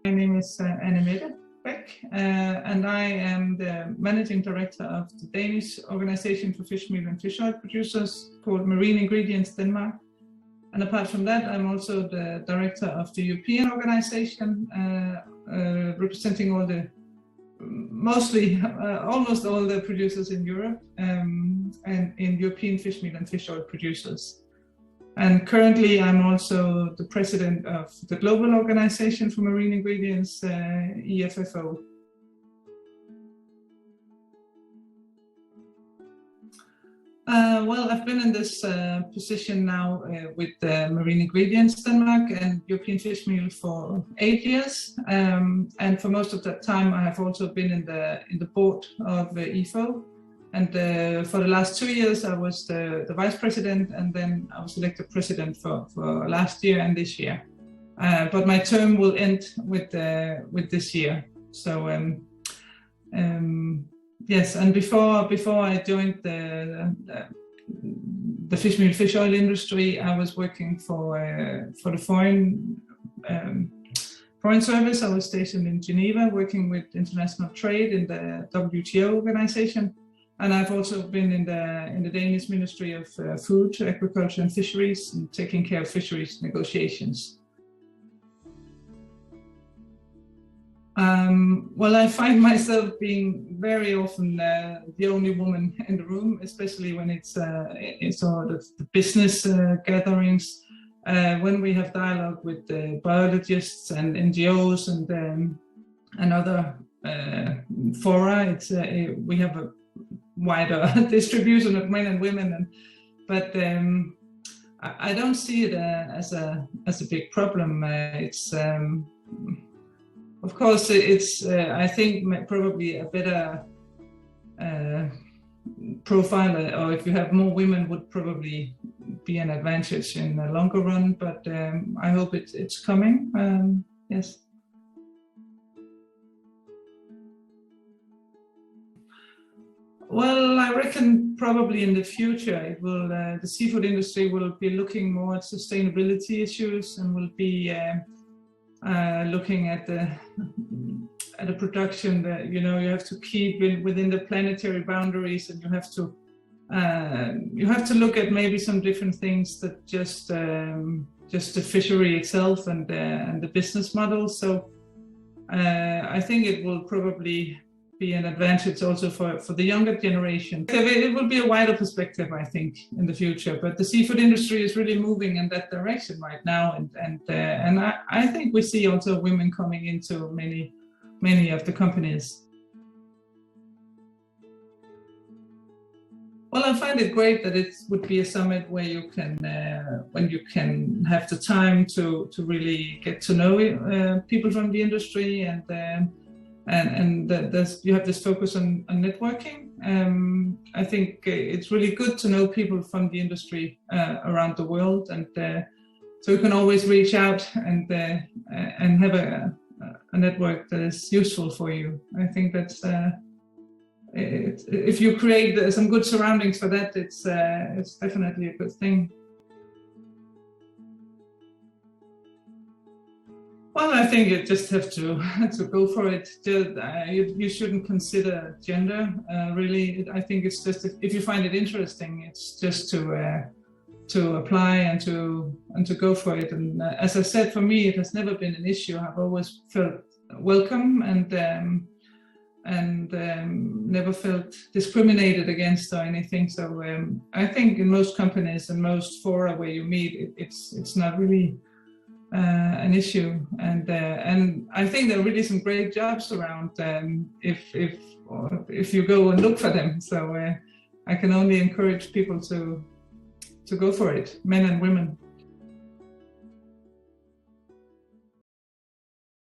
My name is Mette Bæk, and I am the Managing Director of the Danish Organization for Fishmeal and Fish Oil Producers called Marine Ingredients Denmark. And apart from that, I'm also the Director of the European organization, representing all the, almost all the producers in Europe, and in European fishmeal and fish oil producers. And currently, I'm also the president of the Global Organization for Marine Ingredients, EFFOP. Well, I've been in this position now with Marine Ingredients Denmark and European Fishmeal for 8 years, and for most of that time, I have also been in the board of EFFOP. And for the last 2 years, I was the vice president, and then I was elected president for last year and this year. But my term will end with this year. So yes, and before I joined the fishmeal fish oil industry, I was working for the foreign service. I was stationed in Geneva, working with international trade in the WTO organization. And I've also been in the Danish Ministry of Food, Agriculture and Fisheries, and taking care of fisheries negotiations. Well, I find myself being very often the only woman in the room, especially when it's sort of the business gatherings, when we have dialogue with biologists and NGOs and other fora. We have a wider distribution of men and women, but I don't see it as a big problem. Of course, I think probably a better profile, or if you have more women, would probably be an advantage in the longer run. But I hope it's coming. Yes. Well, I reckon probably in the future it will. The seafood industry will be looking more at sustainability issues and will be looking at the production that you have to keep within the planetary boundaries, and you have to look at maybe some different things that just the fishery itself and the business model. So I think it will probably be an advantage also for the younger generation. It will be a wider perspective, I think, in the future. But the seafood industry is really moving in that direction right now, and I think we see also women coming into many of the companies. Well, I find it great that it would be a summit where you can, when you can have the time to really get to know people from the industry, and you have this focus on networking. I think it's really good to know people from the industry around the world, and so you can always reach out and have a network that is useful for you. I think that's if you create some good surroundings for that, it's definitely a good thing. Well, I think you just have to go for it. You shouldn't consider gender, really. I think it's just if you find it interesting, it's just to apply and to go for it. And as I said, for me, it has never been an issue. I've always felt welcome and never felt discriminated against or anything. So I think in most companies and most fora where you meet, it's not really an issue, and I think there are really some great jobs around if you go and look for them. So I can only encourage people to go for it, men and women.